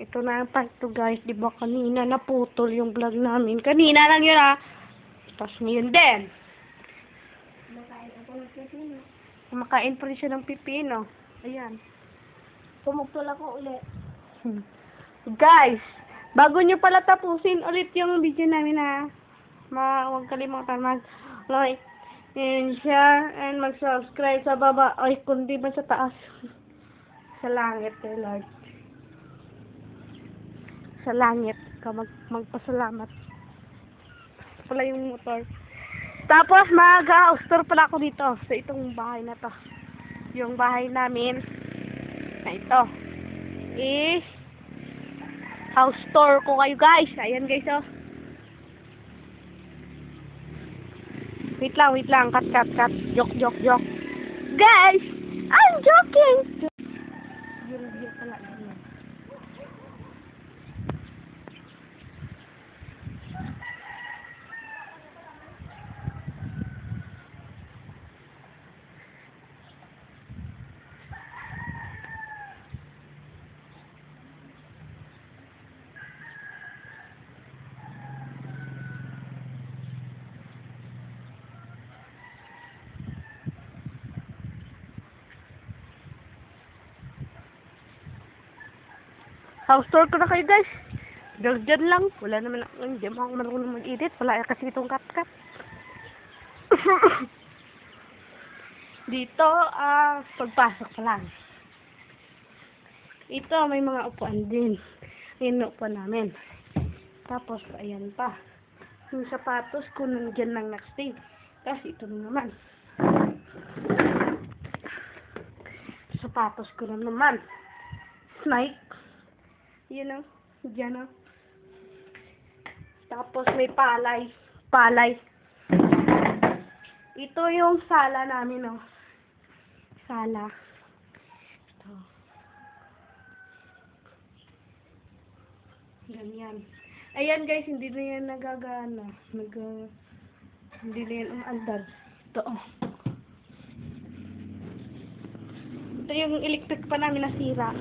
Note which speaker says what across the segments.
Speaker 1: Ito na ang part 2 guys. Diba kanina naputol yung vlog namin. Kanina lang yun ah. Tapos ngayon din.
Speaker 2: Kumakain ako ng pipino.
Speaker 1: Kumakain pa rin siya ng pipino. Ayan.
Speaker 2: Pumugtol ako ulit.
Speaker 1: Guys, bago nyo pala tapusin ulit yung video namin na huwag kalimutan mag-like and share and mag-subscribe sa baba. Ay, kundi ba sa taas? Sa langit kay Lord. Sa langit ka magpasalamat. Pala yung motor. Tapos mag-house tour pala ako dito sa itong bahay na to. Yung bahay namin na ito. House tour ko kayo guys. Ayan guys oh. Wait lang. Cut. Joke. Guys, I'm joking. Yung pala. House tour ko na kayo guys. Dyan lang. Wala naman ako. Hindi mo ako marunong mag-edit. Wala kasi itong cut. Dito, pagpasok pa lang. Ito, may mga upuan din. Ayan na upuan namin. Tapos, ayan pa. Yung sapatos ko nandyan lang nag-stay. Tapos, ito na naman. Sapatos ko na naman. Nike. Yun o. Diyan o. Tapos may palay. Ito yung sala namin o. Sala. Ito. Ganyan. Ayan guys, hindi na yan nagagana. Hindi na yan umaandar. Ito o. Ito yung electric pa namin nasira.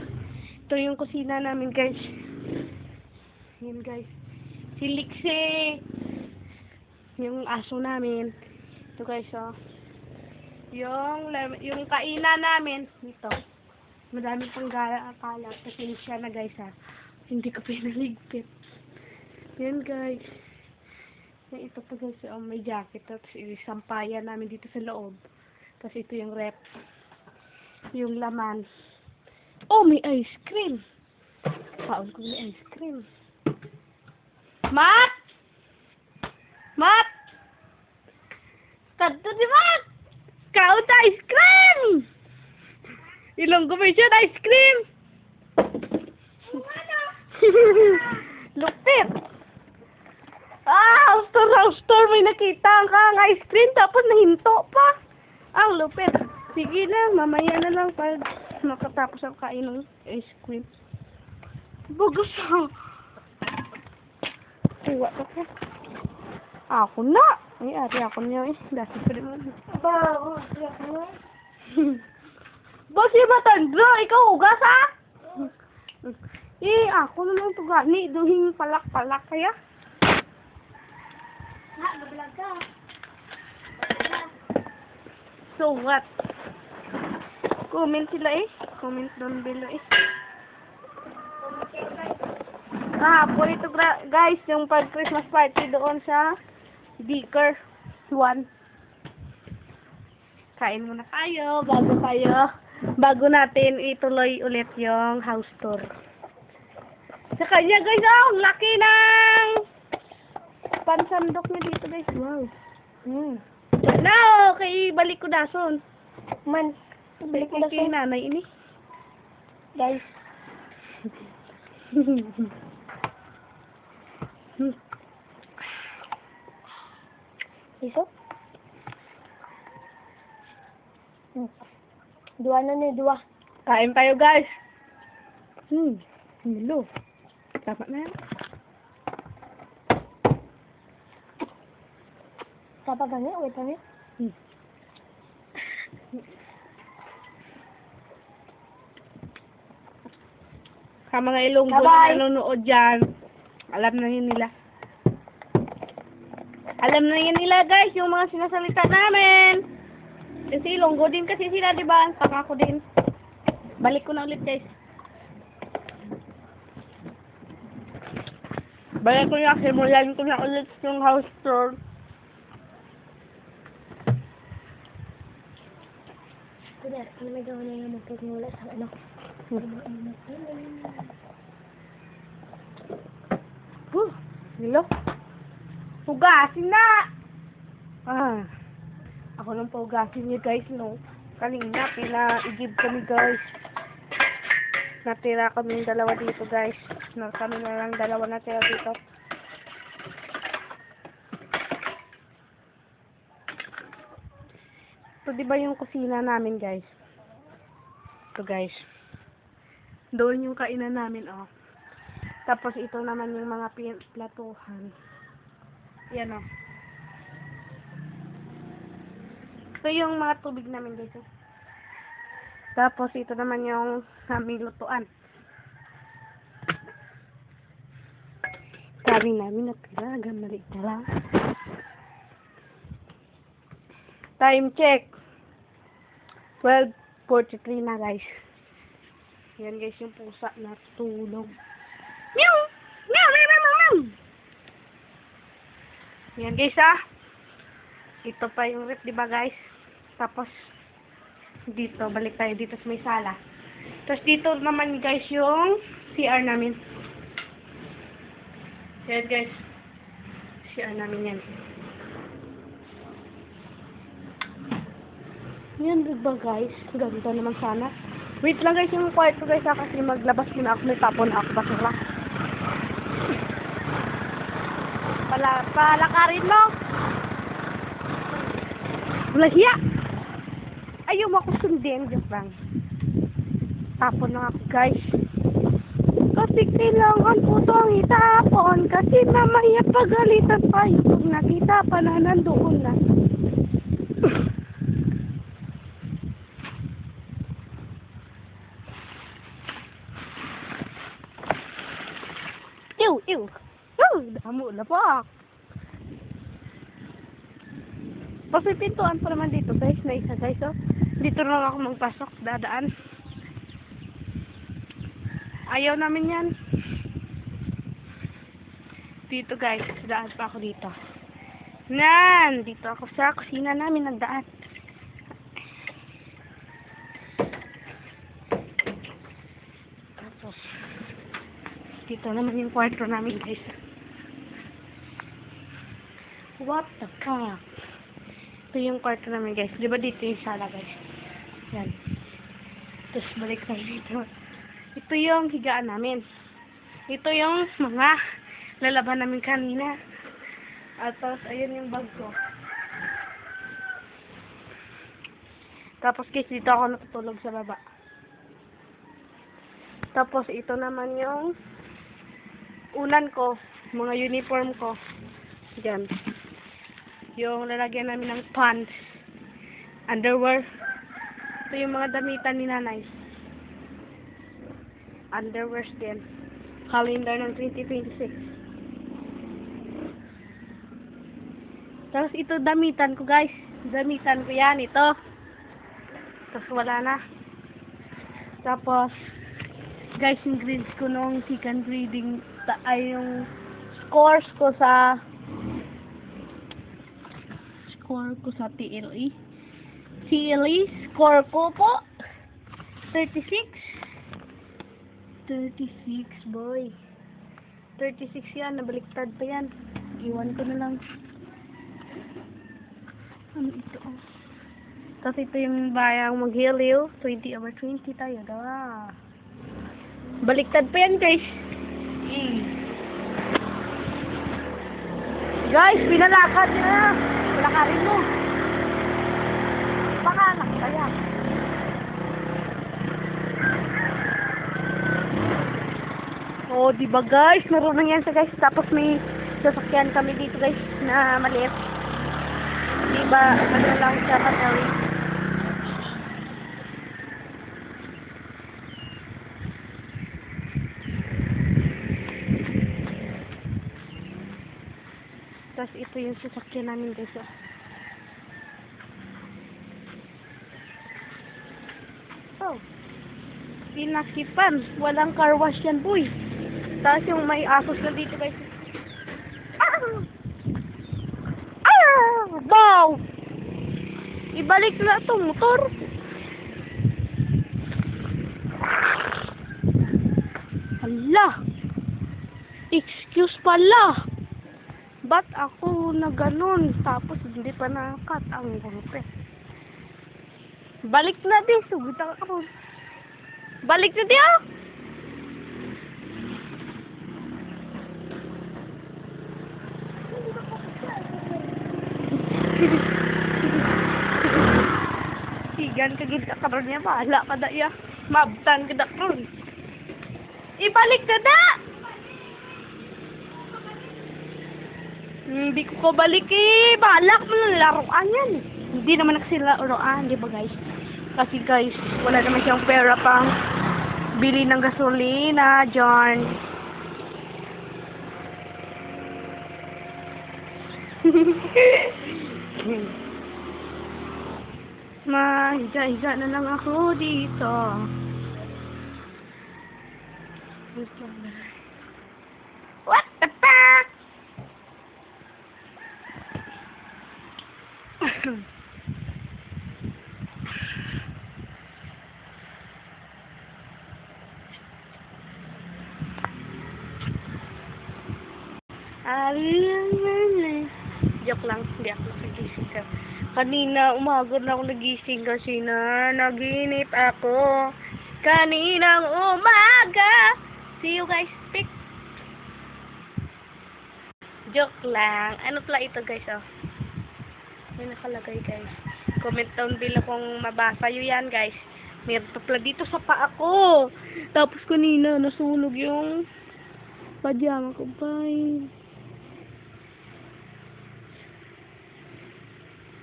Speaker 1: Ito yung kusina namin guys. Yan guys. Si Lixie. Yung aso namin. Ito guys oh. Yung kainan namin. Ito. Madami pang kalat. Kasi siya na guys ha. Hindi ko pinaligpit. Yan guys. Yan ito pa guys. Oh, may jacket. Tapos isampayan namin dito sa loob. Tapos ito yung rep. Yung laman. Oh, may ice cream. Paon ko may ice cream. Mat! Kadto di ba? Kaon ta ice cream! Ilong ko may siya ice cream! Lupit! House tour. May nakita kang ice cream tapos nahinto pa. Ang lupit. Sige lang, mamaya na lang pag makatapos ang kain ng ice cream. Bagus ako. Tuwa ka po. Ako na. Ay, ari ako niya eh. Dasi pa rin mo. Boss, iba tandro. Ikaw ugas ha? Ako naman ito gani. Duhing palak-palak kaya.
Speaker 2: Ha, babalag ka.
Speaker 1: So what? Comment sila eh. Comment down below eh. Po ito guys, yung pag-Christmas party doon sa Beaker 1. Kain muna tayo bago natin ituloy ulit yung house tour. Sa kanya guys, ang laki ng pansandok niya dito guys. Wow. No, kay balik ko dason. Balik mo kay nanay ini.
Speaker 2: Guys. Iso? Dua na ni dua.
Speaker 1: Kain tayo guys. Hello. Tama na yan.
Speaker 2: Apa gani? Wait a minute.
Speaker 1: Sa mga Ilonggo na
Speaker 2: Bye-bye.
Speaker 1: nanonood dyan, alam na yun nila. Alam na yun nila, guys, yung mga sinasalita namin. Kasi Ilonggo din kasi sila, di ba? Pangako din. Balik ko na ulit, guys. Balik ko na, simulan ko na ulit yung house tour.
Speaker 2: Kuya, ano may gawa na yung magkagmula sa ano?
Speaker 1: Hello? Pugasin na! Ako nang pugasin niyo, guys, no? Kanina, pina-igib kami, guys. Natira kami dalawa dito, guys. Kami na lang dalawa natira dito. Ito, di ba yung kusina namin, guys? Ito, guys. Doon yung kainan namin, oh. Tapos, ito naman yung mga platuhan. Yan, oh. Ito yung mga tubig namin, guys, oh. Tapos, ito naman yung aming lutuan. Sabi namin natira, gamali na lang. Time check. 12:43 na, guys. Yan, guys, yung pusa na tulog. Meow! Meow! Meow! Meow! Meow! Yan, guys, ah. Ito pa yung rep, diba, guys? Tapos, dito, balik tayo dito sa may sala. Tapos, dito naman, guys, yung CR namin. Yan, guys. CR namin yan. Yan, diba, guys? Ganda naman sana. Wait lang, guys, yung kwarto, guys, kasi maglabas muna ako. May tapon ako basura. Palakarin mo! Wala hiya! Ayaw mo ako sundin, joke lang. Tapon na ako, guys. Kasi kailangan ko itong itapon. Kasi mamaya pagalitan tayo pag nakita pa na nandoon na. Ew, ew. Damo na pa. Kasi pintuan pa naman dito, guys, na isa, guys, oh. Dito lang ako magpasok, dadaan. Ayaw namin yan. Dito, guys, daan pa ako dito. Dito ako sa kusina namin nagdaan. Tapos, dito naman yung kwarto namin, guys. What the fuck? Ito yung kwarto namin, guys. Di ba dito yung sala, guys? Yan. Tapos balik tayo dito. Ito yung higaan namin. Ito yung mga lalaban namin kanina. At tapos, ayun yung bag ko. Tapos, guys, dito ako natutulog sa baba. Tapos, ito naman yung unan ko. Mga uniform ko. Diyan. Yung lalagyan namin ng pants, underwear. Ito yung mga damitan ni nanay. Underwears din. Calendar ng 2026. Tapos ito damitan ko, guys. Damitan ko yan, ito. Tapos wala na. Tapos, guys, yung grades ko nung second grading, ay yung scores ko sa TLE. TLE, score ko po 36, boy. 36 yan, nabaliktad pa yan. Iwan ko na lang. Ano ito? Tapos ito yung bayang maghiliw. 20/20 tayo. Baliktad pa yan, guys. Guys, pinalakad na. Palakarin mo. Baka anak kaya. Oh, diba, guys? Marunong yan sa, guys. Tapos may sasakyan kami dito, guys, na maliit. Diba, ano lang siya patawin. Tapos ito yung sasakyan namin guys. Oh. Pinakipan. Walang car wash yan, boy. Tapos yung may asos na dito guys. Wow! Ibalik na to motor. Hala! Excuse pala. Ba't ako na ganun? Tapos hindi pa nakat ang gulpe. Balik na din. Sugod ako. Balik na din. Sigan ka gid karon niya bahala ka da ya. Mabtan ka da karon. Ibalik na da. Hindi ko balik eh. Bahala ka man laruan yan. Hindi naman laruan, di ba guys? Kasi guys, wala naman siyang pera pang bili ng gasolina, John. Mahiga-higa na lang ako dito. What the fuck? Joke lang, hindi ako nagising ka. Kanina, umaga na ako nagising kasi naginip ako. Kaninang umaga. See you guys, pick. Joke lang. Ano pala ito guys, oh. May nakalagay guys. Comment down below kung mabasa yun yan guys. Meron pa pala dito sa paa ko. Tapos kanina, nasunog yung pajama ko. Bye.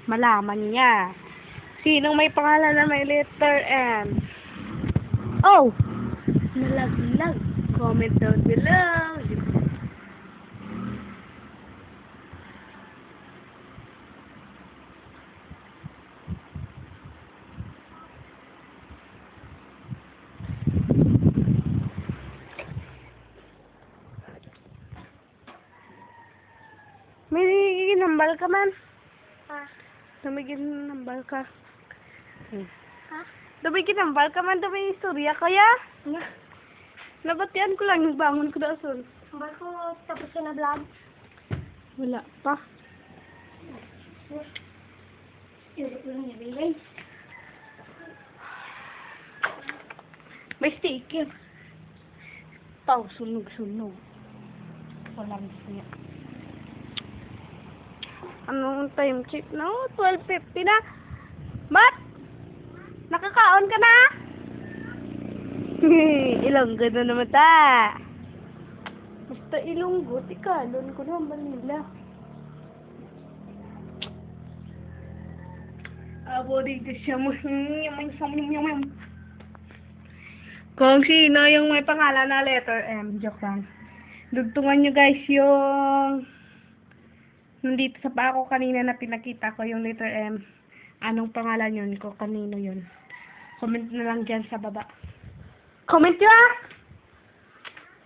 Speaker 1: Malaman niya. Sinong may pangalan na may letter M? Oh! Nalaglag. Comment down below. May ginambal ka man. Dami ginambal ka.
Speaker 2: Ha?
Speaker 1: Dami ginambal ka man. Dami istorya kaya.
Speaker 2: Nga.
Speaker 1: Nabatian ko lang yung bangon ko dason.
Speaker 2: Ba't ko tapos na vlog?
Speaker 1: Wala pa.
Speaker 2: Hindi ko lang nabigay.
Speaker 1: May sticker. Pau, sunog-sunog. Walang siya. Anong time check na? 12:50 na. Ba't? Nakakaon ka na? Ilonggo na naman ta. Basta Ilonggo, tikalon ko na Manila. Abo dito siya mo. Kung sino yung may pangalan na letter M, joke lang. Dugtungan nyo guys yung nandito sa paa ko kanina na pinakita ko yung letter M. Anong pangalan yun ko? Kanino yun? Comment na lang dyan sa baba. Comment nyo ah!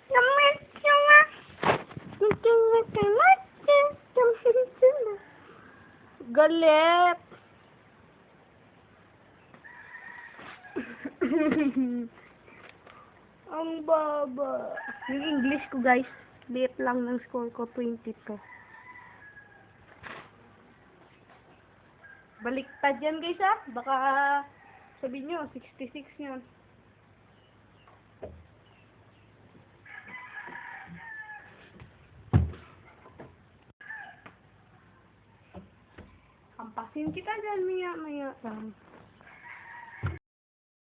Speaker 1: Comment nyo ah! Galit! Ang baba. Yung English ko guys, liit lang ng score ko, 22. Baliktad yan guys ah. Baka sabihin nyo, 66 yun. Kampasin kita dyan, maya lang.